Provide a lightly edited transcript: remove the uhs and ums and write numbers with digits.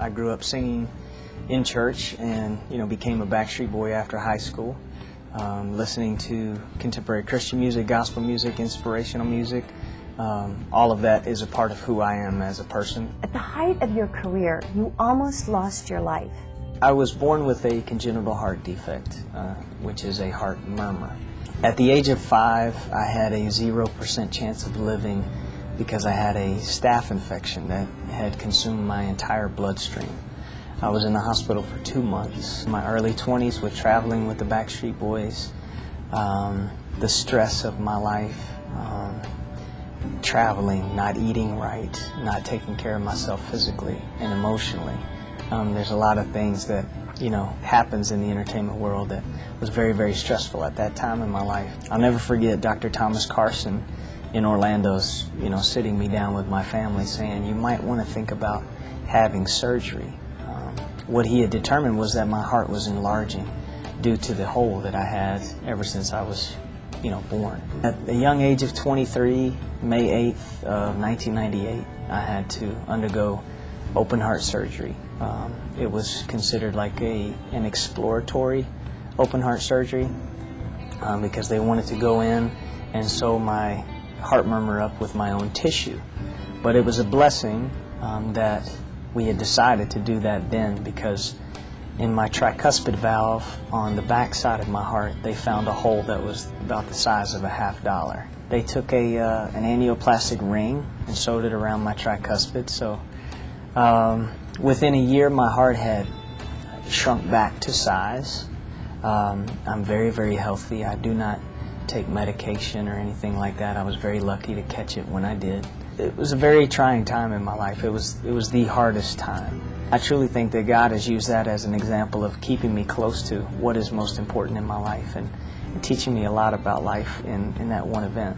I grew up singing in church and, became a Backstreet Boy after high school, listening to contemporary Christian music, gospel music, inspirational music. All of that is a part of who I am as a person. At the height of your career, you almost lost your life. I was born with a congenital heart defect, which is a heart murmur. At the age of 5, I had a 0% chance of living because I had a staph infection that had consumed my entire bloodstream. I was in the hospital for 2 months. My early 20s with traveling with the Backstreet Boys, the stress of my life, traveling, not eating right, not taking care of myself physically and emotionally. There's a lot of things that, happens in the entertainment world that was very, very stressful at that time in my life. I'll never forget Dr. Thomas Carson in Orlando's, sitting me down with my family saying, you might want to think about having surgery. What he had determined was that my heart was enlarging due to the hole that I had ever since I was, born. At the young age of 23, May 8th of 1998, I had to undergo open heart surgery. It was considered like an exploratory open heart surgery because they wanted to go in and sew my heart murmur up with my own tissue. But it was a blessing that we had decided to do that then, because in my tricuspid valve on the back side of my heart, they found a hole that was about the size of a $50. They took an annuloplastic ring and sewed it around my tricuspid. So within a year, my heart had shrunk back to size. I'm very, very healthy. I do not take medication or anything like that. I was very lucky to catch it when I did. It was a very trying time in my life. It was the hardest time. I truly think that God has used that as an example of keeping me close to what is most important in my life and teaching me a lot about life in that one event.